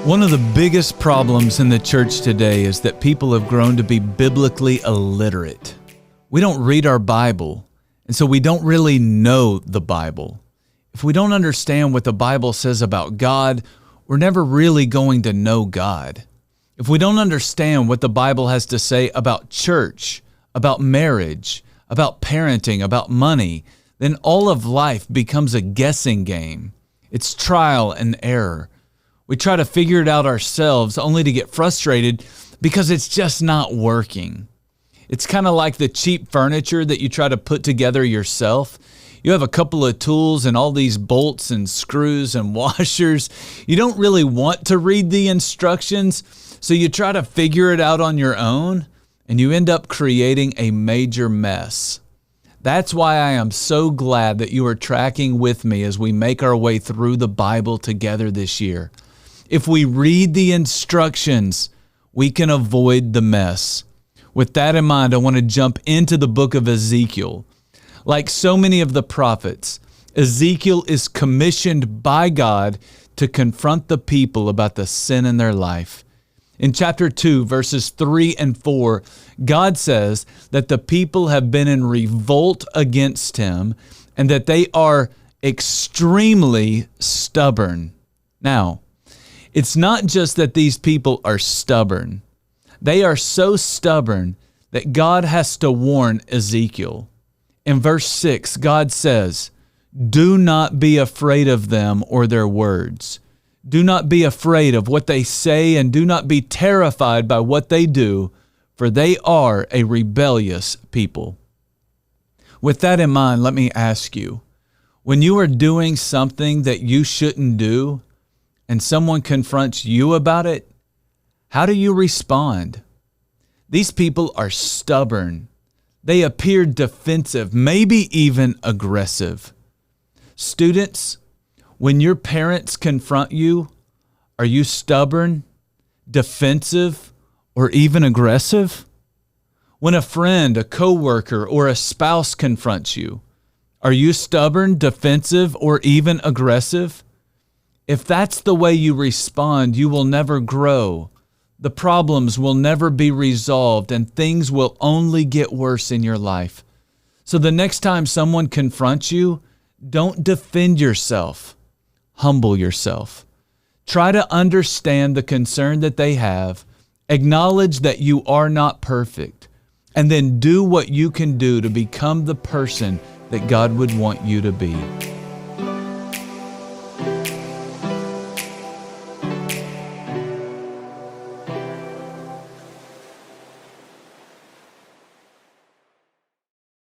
One of the biggest problems in the church today is that people have grown to be biblically illiterate. We don't read our Bible, and so we don't really know the Bible. If we don't understand what the Bible says about God, we're never really going to know God. If we don't understand what the Bible has to say about church, about marriage, about parenting, about money, then all of life becomes a guessing game. It's trial and error. We try to figure it out ourselves only to get frustrated because it's just not working. It's kind of like the cheap furniture that you try to put together yourself. You have a couple of tools and all these bolts and screws and washers. You don't really want to read the instructions, so you try to figure it out on your own, and you end up creating a major mess. That's why I am so glad that you are tracking with me as we make our way through the Bible together this year. If we read the instructions, we can avoid the mess. With that in mind, I want to jump into the book of Ezekiel. Like so many of the prophets, Ezekiel is commissioned by God to confront the people about the sin in their life. In chapter 2, verses 3 and 4, God says that the people have been in revolt against him and that they are extremely stubborn. Now, it's not just that these people are stubborn. They are so stubborn that God has to warn Ezekiel. In verse 6, God says, "Do not be afraid of them or their words. Do not be afraid of what they say, and do not be terrified by what they do, for they are a rebellious people." With that in mind, let me ask you, when you are doing something that you shouldn't do, and someone confronts you about it, how do you respond? These people are stubborn. They appear defensive, maybe even aggressive. Students, when your parents confront you, are you stubborn, defensive, or even aggressive? When a friend, a coworker, or a spouse confronts you, are you stubborn, defensive, or even aggressive? If that's the way you respond, you will never grow. The problems will never be resolved, and things will only get worse in your life. So the next time someone confronts you, don't defend yourself. Humble yourself. Try to understand the concern that they have. Acknowledge that you are not perfect, and then do what you can do to become the person that God would want you to be.